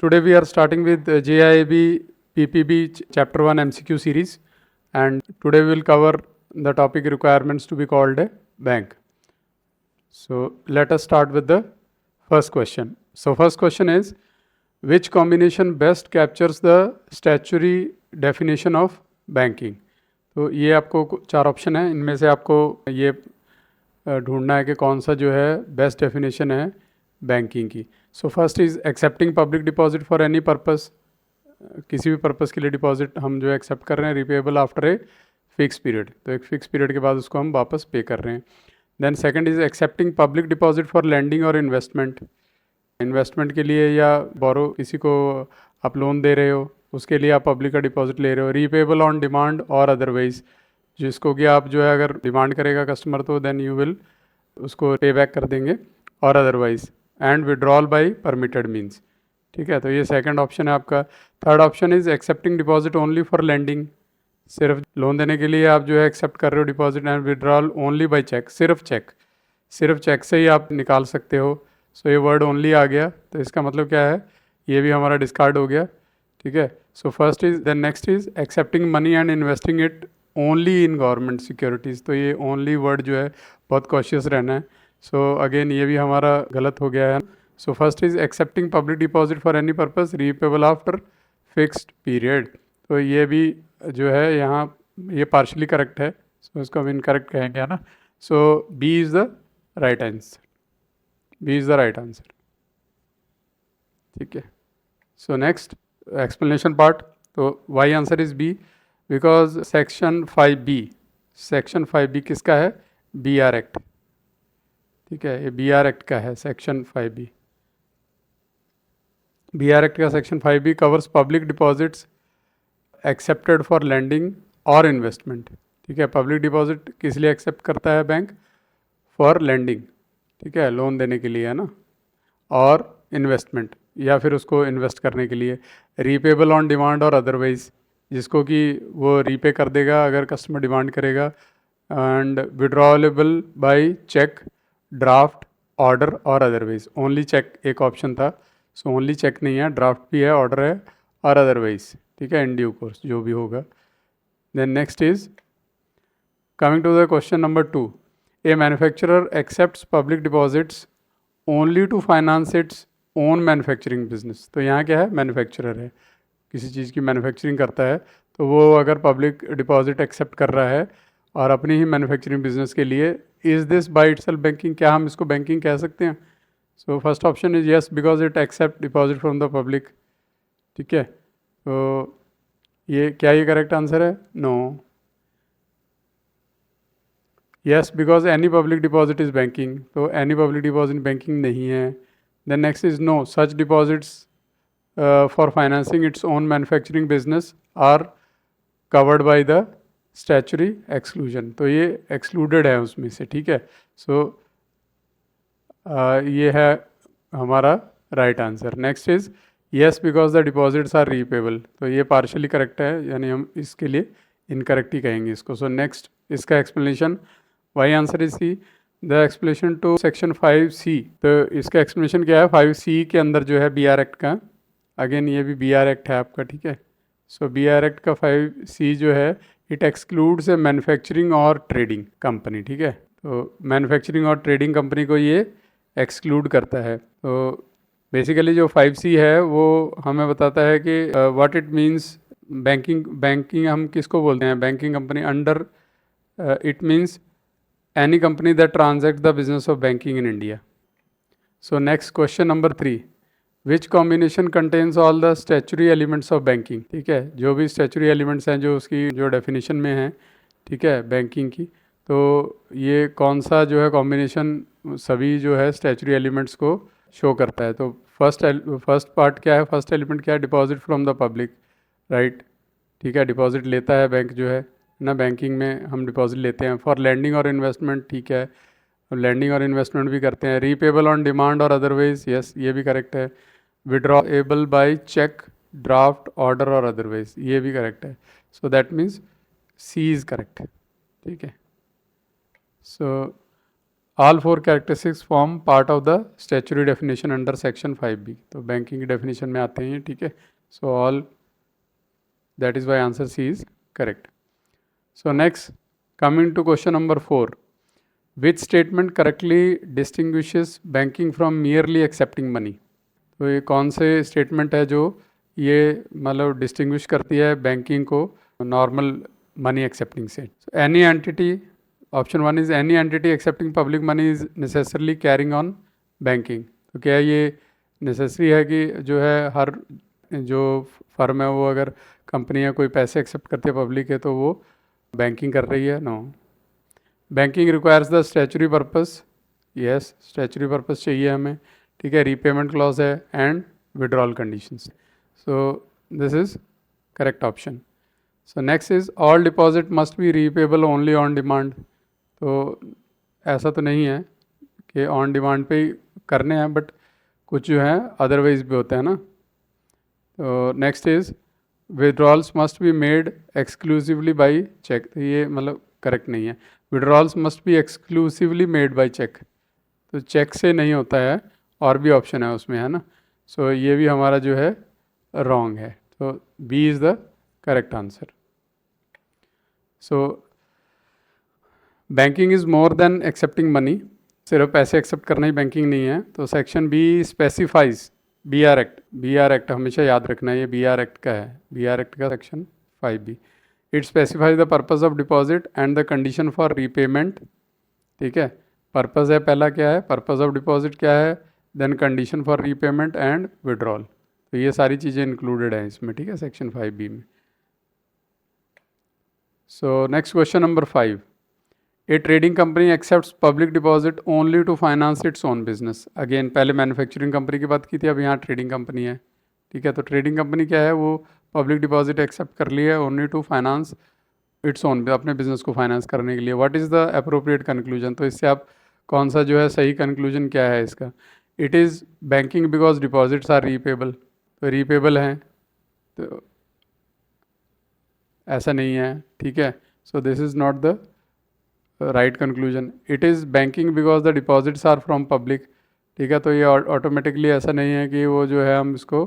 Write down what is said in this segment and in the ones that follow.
today we are starting with JIAB PPB Chapter 1 MCQ series, and today we will cover the topic requirements to be called a bank. So let us start with the first question. So first question is, which combination best captures the statutory definition of banking? तो ये आपको चार option है, इनमें से आपको ये ढूंढना है कि कौन सा जो है बेस्ट डेफिनेशन है बैंकिंग की. So first is accepting public deposit for any purpose. किसी भी पर्पस के लिए डिपॉजिट हम जो एक्सेप्ट कर रहे हैं repayable after a fix period, तो एक फिक्स पीरियड के बाद उसको हम वापस पे कर रहे हैं. Then second is accepting public deposit for lending और इन्वेस्टमेंट. इन्वेस्टमेंट के लिए या बोरो किसी को आप लोन दे रहे हो, उसके लिए आप पब्लिक का डिपॉजिट ले रहे हो. रीपेबल ऑन डिमांड और अदरवाइज, जिसको कि आप जो है अगर डिमांड करेगा कस्टमर तो देन यू विल उसको पे बैक कर देंगे, और otherwise. And withdrawal by permitted means. ठीक है, तो ये सेकंड ऑप्शन है आपका. Third option is accepting deposit only for lending. सिर्फ लोन देने के लिए आप जो है एक्सेप्ट कर रहे हो deposit. And withdrawal only by cheque, सिर्फ चेक से ही आप निकाल सकते हो. सो ये वर्ड ओनली आ गया, तो इसका मतलब क्या है, ये भी हमारा डिस्कार्ड हो गया. ठीक है, so first is, then next is accepting money and investing it only in government securities. तो ये ओनली वर्ड जो है बहुत कॉशियस रहना है. सो अगेन ये भी हमारा गलत हो गया है. So first is accepting public deposit for any purpose repayable after fixed period. तो ये भी जो है यहाँ ये पार्शली करेक्ट है, सो इसको हम इनकरेक्ट कहेंगे, है ना. So B is the right answer. B is the right answer. ठीक है, सो नेक्स्ट एक्सप्लेनेशन पार्ट. तो why answer is B, because section 5B किसका है, BR एक्ट. ठीक है, ये BR एक्ट का है सेक्शन 5B. BR एक्ट का section 5B covers public deposits accepted for lending और इन्वेस्टमेंट. ठीक है, पब्लिक डिपॉजिट किस लिए एक्सेप्ट करता है बैंक, फॉर लैंडिंग. ठीक है, लोन देने के लिए, है ना, और इन्वेस्टमेंट या फिर उसको इन्वेस्ट करने के लिए. रीपेबल ऑन डिमांड और अदरवाइज, जिसको कि वो रीपे कर देगा अगर कस्टमर डिमांड करेगा. And withdrawable by cheque, draft, order और अदरवाइज. ओनली चेक एक ऑप्शन था, सो ओनली चेक नहीं है, ड्राफ्ट भी है, ऑर्डर है और अदरवाइज. ठीक है, इन ड्यू कोर्स जो भी होगा. Then next is coming to the question number 2. A manufacturer accepts public deposits only to finance its own manufacturing business. तो यहाँ क्या है, मैन्युफैक्चरर है, किसी चीज़ की मैन्युफैक्चरिंग करता है, तो वो अगर पब्लिक डिपॉजिट एक्सेप्ट कर रहा है और अपनी ही मैन्युफैक्चरिंग बिजनेस के लिए, is this by itself banking, क्या हम इसको बैंकिंग कह सकते हैं. So first option is yes, because it accept deposit from the public. ठीक है, तो ये क्या ये करेक्ट आंसर है, no. Yes, because any public deposit is banking, तो एनी पब्लिक डिपॉजिट बैंकिंग नहीं है. Then next is no, such deposits for financing its own manufacturing business are covered by the statutory exclusion. तो ये excluded है उसमें से. ठीक है, सो ये है हमारा right answer. Next is yes, because the deposits are repayable. तो ये पार्शली करेक्ट है, यानी हम इसके लिए इनकरेक्ट ही कहेंगे इसको. सो नेक्स्ट इसका explanation, why answer is C. The explanation to section 5C. तो इसका एक्सप्लेनेशन क्या है, 5C के अंदर जो है BR एक्ट का, अगेन ये भी BR एक्ट है आपका. ठीक है, सो BR एक्ट का 5C जो है, इट एक्सक्लूड्स ए मैन्युफैक्चरिंग और ट्रेडिंग कंपनी. ठीक है, तो मैन्युफैक्चरिंग और ट्रेडिंग कंपनी को ये एक्सक्लूड करता है. तो बेसिकली जो 5C है वो हमें बताता है कि व्हाट इट मीन्स बैंकिंग हम किसको बोलते हैं, banking company. Under it means any company that transacts the business of banking in India. So next question number 3. Which combination contains all the statutory elements of banking? ठीक है, जो भी statutory elements हैं जो उसकी जो definition में हैं, ठीक है, बैंकिंग की, तो ये कौन सा जो है कॉम्बिनेशन सभी जो है statutory elements को शो करता है. तो फर्स्ट पार्ट क्या है, फर्स्ट एलिमेंट क्या है, deposit from the public, right. ठीक है, डिपॉजिट लेता है बैंक जो है ना, बैंकिंग में हम डिपॉजिट लेते हैं. फॉर लैंडिंग और इन्वेस्टमेंट, ठीक है, लैंडिंग और इन्वेस्टमेंट भी करते हैं. रीपेबल ऑन डिमांड और अदरवाइज, यस ये भी करेक्ट है. Withdrawable by cheque, draft, order और अदरवाइज, ये भी करेक्ट है. So that means C is correct. ठीक है, so all four characteristics form part of the statutory definition under section 5B। तो बैंकिंग की डेफिनेशन में आते हैं, ठीक है। So all, that is why answer C is correct. So next, coming to question number 4, which statement correctly distinguishes banking from merely accepting money. तो ये कौन से स्टेटमेंट है जो ये मतलब डिस्टिंग्विश करती है बैंकिंग को नॉर्मल मनी एक्सेप्टिंग से। Any entity, option 1 is any entity accepting public money is necessarily carrying on banking. तो क्या ये नेसेसरी है कि जो है हर जो फर्म है वो अगर कंपनियां कोई पैसे एक्सेप्ट करती है पब्लिक है तो वो बैंकिंग कर रही है? No. Banking requires the statutory purpose, yes statutory purpose चाहिए हमें, ठीक है। रीपेमेंट क्लॉज है and withdrawal conditions. So this is correct option. So next is all deposit must be repayable only on demand. तो ऐसा तो नहीं है कि ऑन डिमांड पे ही करने हैं, बट कुछ जो है अदरवाइज भी होते हैं ना। तो next is withdrawals must be made exclusively by cheque. तो ये मतलब करेक्ट नहीं है। Withdrawals must be exclusively made by cheque, तो चेक से नहीं होता है, और भी ऑप्शन है उसमें, है ना। सो ये भी हमारा जो है रॉन्ग है। तो B is the correct answer. So banking is more than accepting money, सिर्फ पैसे एक्सेप्ट करना ही बैंकिंग नहीं है। तो section B specifies BR act. BR act हमेशा याद रखना है, ये BR एक्ट का है, BR एक्ट का section 5B। It specifies the purpose of deposit and the condition for repayment, ठीक है। पर्पस है पहला, क्या है पर्पस ऑफ डिपॉजिट, क्या है, then condition for repayment and withdrawal. तो ये सारी चीज़ें इंक्लूडेड हैं इसमें, ठीक है, सेक्शन 5B में। So next question number 5, a trading company accepts public deposit only to finance its own business. Again पहले मैन्युफैक्चरिंग कंपनी की बात की थी, अब यहाँ ट्रेडिंग कंपनी है, ठीक है। तो ट्रेडिंग कंपनी क्या है, वो पब्लिक डिपॉजिट एक्सेप्ट कर ली है only to finance its own, अपने बिजनेस को फाइनेंस करने के लिए। What is the appropriate conclusion. तो इससे आप कौन सा जो है सही कंक्लूजन क्या है इसका। It is banking because deposits are repayable. तो रीपेबल हैं, तो ऐसा नहीं है, ठीक है। So this is not the right conclusion. It is banking because the deposits are from public, ठीक है। तो ये ऑटोमेटिकली ऐसा नहीं है कि वो जो है हम इसको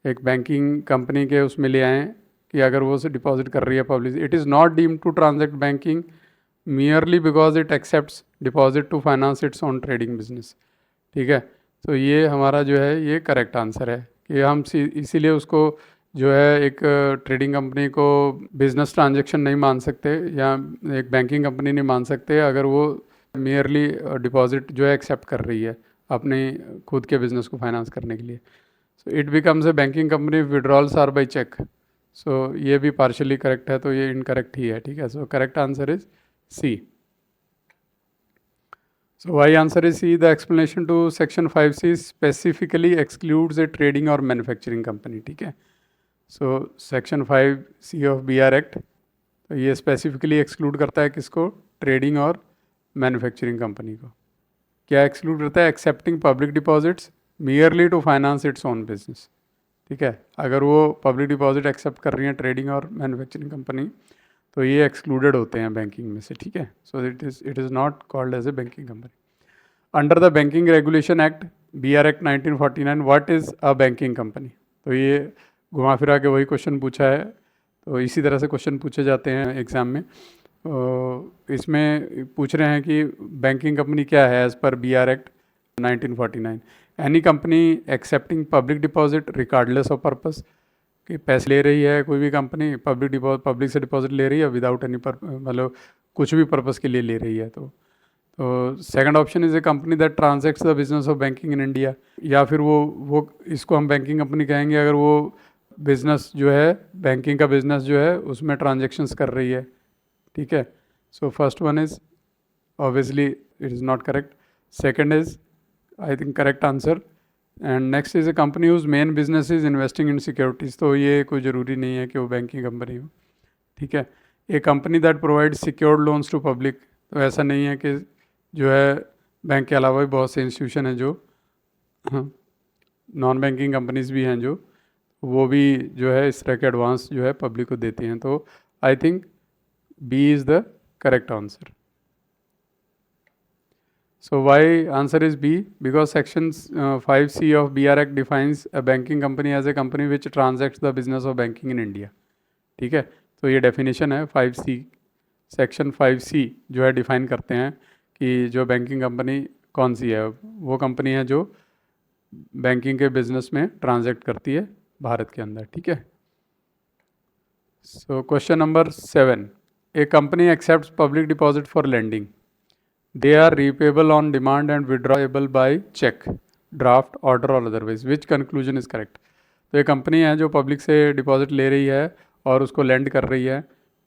एक बैंकिंग कंपनी के उसमें ले आएँ कि अगर वो से डिपॉजिट कर रही है public. It is not deemed to transact banking merely because it accepts deposit to finance its own trading business, ठीक है। तो ये हमारा जो है ये करेक्ट आंसर है कि हम इसीलिए उसको जो है एक ट्रेडिंग कंपनी को बिजनेस ट्रांजैक्शन नहीं मान सकते या एक बैंकिंग कंपनी नहीं मान सकते अगर वो मियरली डिपॉजिट जो है एक्सेप्ट कर रही है अपने खुद के बिजनेस को फाइनेंस करने के लिए। So it becomes a banking company withdrawals are by cheque. So ये भी पार्शियली करेक्ट है, तो ये इनकरेक्ट ही है, ठीक है। So correct answer is C. So why answer is C. The explanation to section 5C specifically excludes a trading or manufacturing company, ठीक है। So section 5C of BR Act, तो ये specifically exclude करता है किसको, ट्रेडिंग और manufacturing company को। क्या एक्सक्लूड करता है, accepting public deposits merely to finance its own business, ठीक है। अगर वो पब्लिक डिपॉजिट एक्सेप्ट कर रही हैं ट्रेडिंग और मैन्युफैक्चरिंग कंपनी तो ये एक्सक्लूडेड होते हैं बैंकिंग में से, ठीक है। So it is not called as a banking company. Under the banking regulation act BR act 1949, what is a banking company. तो ये घुमा फिरा के वही क्वेश्चन पूछा है, तो इसी तरह से क्वेश्चन पूछे जाते हैं एग्ज़ाम में। इसमें पूछ रहे हैं कि बैंकिंग कंपनी क्या है as per BR act 1949। Any company accepting public deposit regardless of purpose, कि पैसे ले रही है कोई भी कंपनी पब्लिक से डिपॉजिट ले रही है विदाउट एनी मतलब कुछ भी पर्पस के लिए ले रही है। तो second option is a company that transacts the business of banking in India, या फिर वो इसको हम बैंकिंग कंपनी कहेंगे अगर वो बिजनेस जो है बैंकिंग का बिजनेस जो है उसमें ट्रांजेक्शन्स कर रही है, ठीक है। So first one is obviously it is not correct. Second is I think correct answer. And next is a company whose main business is investing in securities, तो ये कोई ज़रूरी नहीं है कि वो बैंकिंग कंपनी हो, ठीक है। A company that provide secured loans to public, तो ऐसा नहीं है कि जो है बैंक के अलावा भी बहुत से इंस्टीट्यूशन हैं जो नॉन बैंकिंग कंपनीज भी हैं जो वो भी जो है इस तरह के एडवांस जो है पब्लिक को देती हैं। तो I think B is the correct answer. So why answer is B? Because section 5C of BR Act defines a banking company as a company which transacts the business of banking in India. ठीक है, तो ये definition है 5C, section 5C जो है define करते हैं कि जो बैंकिंग कंपनी कौन सी है, वो कंपनी है जो बैंकिंग के बिजनेस में ट्रांजैक्ट करती है भारत के अंदर. ठीक है. So question number 7. A company accepts public deposit for lending. They are repayable on demand and withdrawable by check, draft, order or otherwise. Which conclusion is correct? तो ये कंपनी है जो पब्लिक से डिपॉजिट ले रही है और उसको लेंड कर रही है.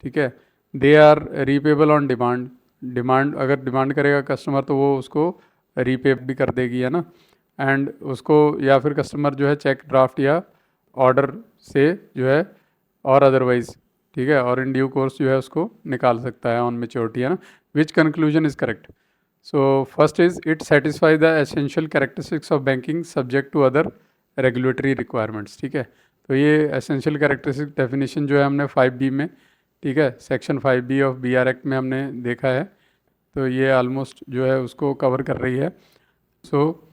ठीक है. They are repayable on demand. Demand अगर डिमांड करेगा कस्टमर तो वो उसको रीपे भी कर देगी, है ना. एंड उसको या फिर कस्टमर जो है चेक, ड्राफ्ट या ऑर्डर से जो है और अदरवाइज, ठीक है, और इन ड्यू कोर्स जो है उसको निकाल सकता है ऑन मेच्योरिटी, है ना. Which conclusion is correct? So first is it satisfy the essential characteristics of banking subject to other regulatory requirements. ठीक है. तो ये एसेंशियल कैरेक्टरिस्टिक डेफिनेशन जो है हमने 5B में, ठीक है, section 5B of BR act में हमने देखा है. तो ये ऑलमोस्ट जो है उसको कवर कर रही है. So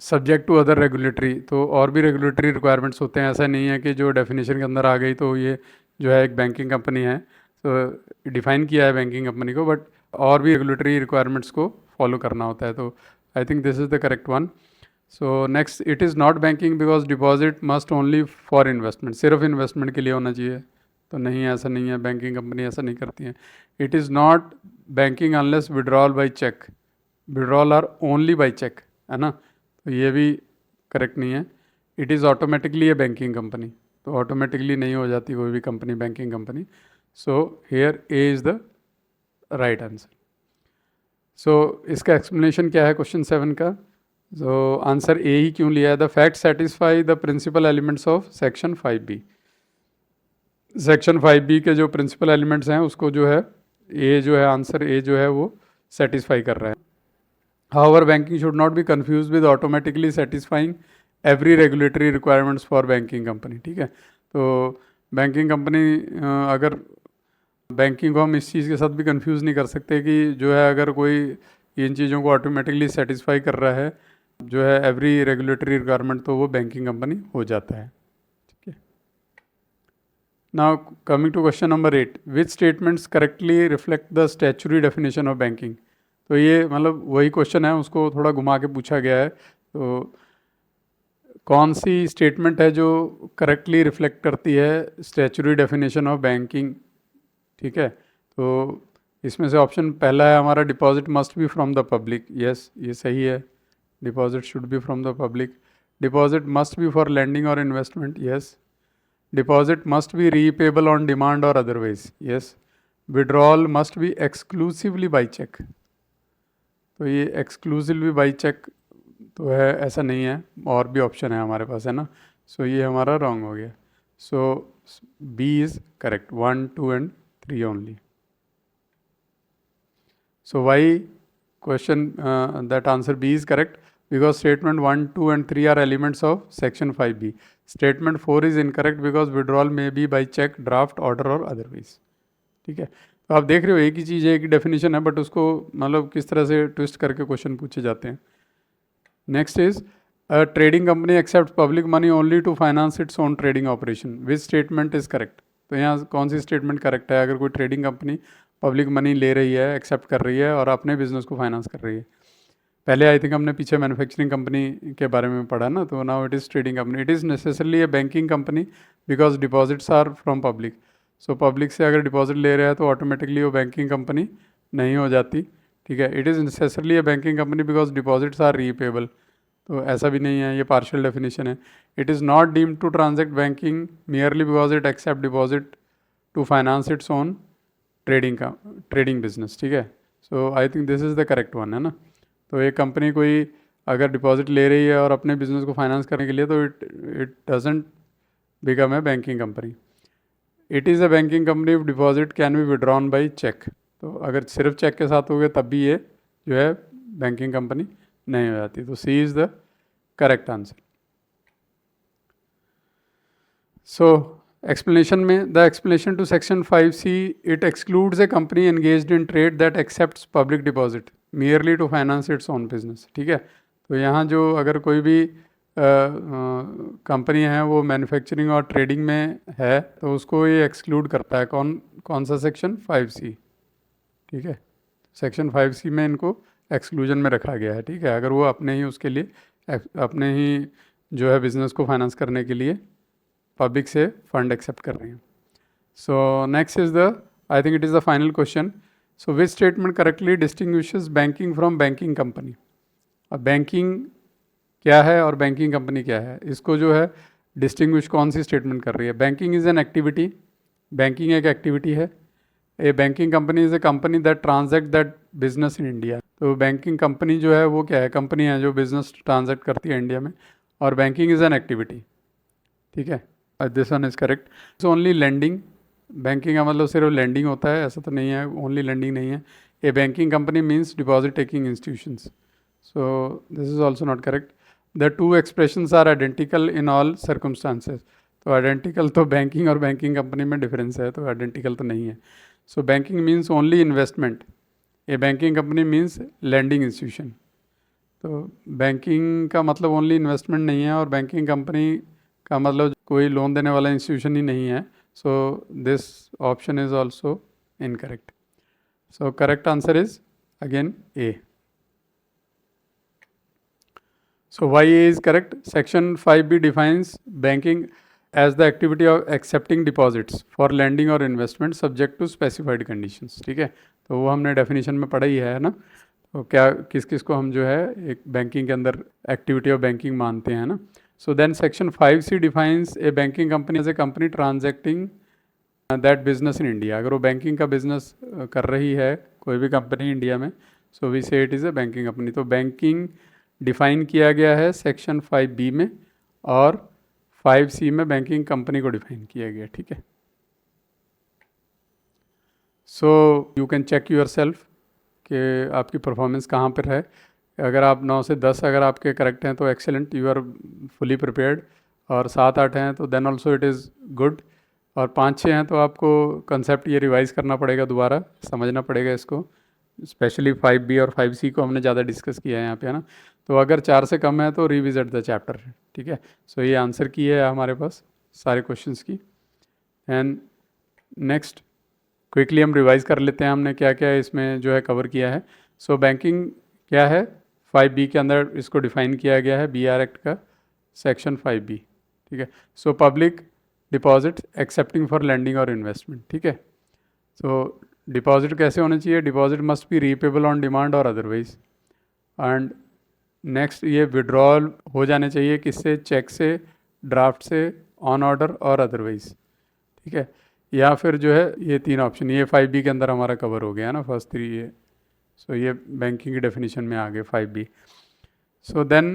subject to other regulatory, तो और भी रेगुलेटरी रिक्वायरमेंट्स होते हैं. ऐसा नहीं है कि जो डेफिनेशन के अंदर आ गई तो ये जो है एक बैंकिंग कंपनी है. तो डिफाइन किया है बैंकिंग कंपनी को, बट और भी रेगुलेटरी रिक्वायरमेंट्स को फॉलो करना होता है. तो I think this is the correct one. So next, it is not banking because deposit must only for investment. सिर्फ इन्वेस्टमेंट के लिए होना चाहिए, तो नहीं, ऐसा नहीं है. बैंकिंग कंपनी ऐसा नहीं करती है. It is not banking unless withdrawal by cheque. Withdrawal are only by cheque, है ना. तो ये भी करेक्ट नहीं है. It is automatically a banking company, तो ऑटोमेटिकली नहीं हो जाती कोई भी company banking company. So here A is the right answer. So इसका एक्सप्लेनेशन क्या है क्वेश्चन 7 का? सो आंसर ए ही क्यों लिया है? The fact satisfy the principal elements of section 5B. Section 5B के जो प्रिंसिपल एलिमेंट्स हैं उसको जो है ए जो है, आंसर ए जो है वो सेटिस्फाई कर रहा है. However, banking should not be confused with automatically satisfying every regulatory requirements for banking company. ठीक है. तो बैंकिंग कंपनी अगर बैंकिंग को हम इस चीज़ के साथ भी कंफ्यूज नहीं कर सकते कि जो है अगर कोई इन चीज़ों को ऑटोमेटिकली सेटिस्फाई कर रहा है जो है एवरी रेगुलेटरी रिक्वायरमेंट, तो वो बैंकिंग कंपनी हो जाता है. ठीक है. Now coming to question number 8. Which statements correctly reflect the statutory definition of banking? तो ये मतलब वही क्वेश्चन है, उसको थोड़ा घुमा के पूछा गया है. तो कौन सी स्टेटमेंट है जो करेक्टली रिफ्लेक्ट करती है स्टैच्यूटरी डेफिनेशन ऑफ बैंकिंग? ठीक है. तो इसमें से ऑप्शन पहला है हमारा, deposit must be from the public. Yes, ये सही है. Deposit should be from the public. Deposit must be for lending और investment. Yes. Deposit must be repayable on demand और otherwise. Yes. Withdrawal must be exclusively by cheque. तो ये exclusively by cheque तो है, ऐसा नहीं है, और भी ऑप्शन है हमारे पास, है ना. सो ये हमारा रॉन्ग हो गया. So B is correct. 1, 2 and 3 only. So why question that answer B is correct? Because statement 1, 2 and 3 are elements of section 5B. Statement 4 is incorrect because withdrawal may be by cheque, draft, order और otherwise. ठीक है. तो आप देख रहे हो एक ही चीज़ है, एक ही डेफिनेशन है, बट उसको मतलब किस तरह से ट्विस्ट करके क्वेश्चन पूछे जाते हैं. Next is a trading company accept public money only to finance its own trading operation. Which statement is correct? तो यहाँ कौन सी स्टेटमेंट करेक्ट है? अगर कोई ट्रेडिंग कंपनी पब्लिक मनी ले रही है, एक्सेप्ट कर रही है और अपने बिजनेस को फाइनेंस कर रही है. पहले आई थिंक हमने पीछे मैन्युफैक्चरिंग कंपनी के बारे में पढ़ा ना, तो now it is trading company. It is necessarily a banking company because deposits are from public. So public से अगर डिपॉजिट ले रहा है तो ऑटोमेटिकली वो बैंकिंग कंपनी नहीं हो जाती. ठीक है. It is necessarily a banking company because deposits are repayable. तो ऐसा भी नहीं है, ये पार्शियल डेफिनेशन है. It is not deemed to transact banking merely because it accept deposit to finance its own trading business. ठीक है. So I think this is the correct one, है ना. तो एक कंपनी कोई अगर डिपॉजिट ले रही है और अपने बिजनेस को फाइनेंस करने के लिए, तो it doesn't become a banking company. It is a banking company if deposit can be withdrawn by cheque. तो अगर सिर्फ चेक के साथ हो गए तब भी ये जो है बैंकिंग कंपनी नहीं हो जाती. तो C is the correct answer. So explanation में, the explanation to section 5C, it excludes a company engaged in trade that accepts public deposit. merely to finance its own business, ठीक है। तो यहाँ जो अगर कोई भी कंपनी है वो मैन्युफैक्चरिंग और ट्रेडिंग में है तो उसको ये एक्सक्लूड करता है। कौन सा सेक्शन 5C, ठीक है। सेक्शन 5C में इनको एक्सक्लूजन में रखा गया है, ठीक है। अगर वो अपने ही उसके लिए अपने ही जो है बिजनेस को फाइनेंस करने के लिए पब्लिक से फंड एक्सेप्ट कर रहे हैं। सो next is the, I think it is the final question. So which statement correctly distinguishes banking from banking company. अब बैंकिंग क्या है और बैंकिंग कंपनी क्या है, इसको जो है डिस्टिंग्विश कौन सी स्टेटमेंट कर रही है। Banking is an activity, banking एक एक्टिविटी है। A banking company is a company that transact that business in India. तो बैंकिंग कंपनी जो है वो क्या है, कंपनी है जो बिजनेस ट्रांजैक्ट करती है इंडिया में, और बैंकिंग इज़ एन एक्टिविटी, ठीक है। This one is correct. It's only lending, banking का मतलब सिर्फ लेंडिंग होता है ऐसा तो नहीं है, ओनली लेंडिंग नहीं है। A banking company means deposit taking institutions, so this is also not correct. The two expressions are identical in all circumstances. तो आइडेंटिकल तो बैंकिंग और बैंकिंग कंपनी में डिफरेंस है, तो आइडेंटिकल तो नहीं है। So banking means only investment, a banking company means lending institution. तो बैंकिंग का मतलब ओनली इन्वेस्टमेंट नहीं है और बैंकिंग कंपनी का मतलब कोई लोन देने वाला इंस्टीट्यूशन ही नहीं है। So this option is also incorrect. So correct answer is again A. So why A is correct? Section 5B defines banking as the activity of accepting deposits for lending or investment subject to specified conditions, ठीक है। तो वो हमने definition में पढ़ा ही है ना। तो क्या किस किस को हम जो है एक बैंकिंग के अंदर एक्टिविटी ऑफ बैंकिंग मानते हैं ना। So then section 5C defines a banking company as a company transacting that business in India. अगर वो बैंकिंग का बिजनेस कर रही है कोई भी कंपनी इंडिया में, सो वी से it is a banking company. तो बैंकिंग डिफाइन किया गया है सेक्शन 5B में, और 5C में बैंकिंग कंपनी को डिफाइन किया गया, ठीक है। So you can check yourself कि आपकी परफॉर्मेंस कहाँ पर है। अगर आप 9 से 10 अगर आपके करेक्ट हैं तो excellent, you are fully prepared, और 7-8 हैं तो then also it is good, और 5-6 हैं तो आपको कंसेप्ट ये रिवाइज़ करना पड़ेगा, दोबारा समझना पड़ेगा इसको। स्पेशली 5B और 5C को हमने ज़्यादा डिस्कस किया है यहाँ पे, है ना। तो अगर 4 से कम है तो रिविजिट द चैप्टर, ठीक है। सो ये आंसर की है हमारे पास सारे क्वेश्चंस की। एंड नेक्स्ट क्विकली हम रिवाइज कर लेते हैं हमने क्या क्या इसमें जो है कवर किया है। सो बैंकिंग क्या है, 5B के अंदर इसको डिफाइन किया गया है, BR एक्ट का सेक्शन 5B, ठीक है। So public deposit accepting for lending और इन्वेस्टमेंट, ठीक है। सो डिपॉजिट कैसे होने चाहिए, deposit must be repayable on demand और अदरवाइज। एंड नेक्स्ट ये विड्रॉल हो जाने चाहिए किससे, चेक से, ड्राफ्ट से, ऑन ऑर्डर और अदरवाइज, ठीक है। या फिर जो है ये 3 ऑप्शन, ये 5B के अंदर हमारा कवर हो गया ना, फर्स्ट 3 ये। सो ये बैंकिंग की डेफिनेशन में आ गए 5B। सो देन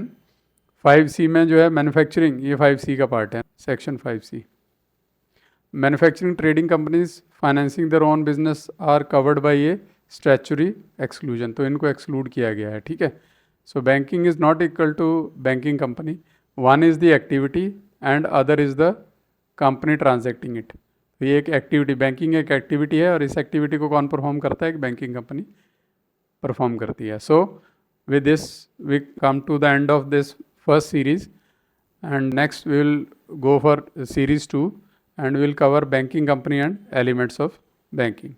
5C में जो है मैन्युफैक्चरिंग, ये 5C का पार्ट है, section 5C। Manufacturing trading companies financing their own business are covered by ये स्टैचुरी एक्सक्लूजन, तो इनको एक्सक्लूड किया गया है, ठीक है। So banking is not equal to banking company, one is the activity and other is the company transacting it. तो ये एक एक्टिविटी, बैंकिंग एक एक्टिविटी है, और इस एक्टिविटी को कौन परफॉर्म करता है, एक बैंकिंग कंपनी परफॉर्म करती है। So with this we come to the end of this first series, and next we will go for series 2 and we will cover banking company and elements of banking.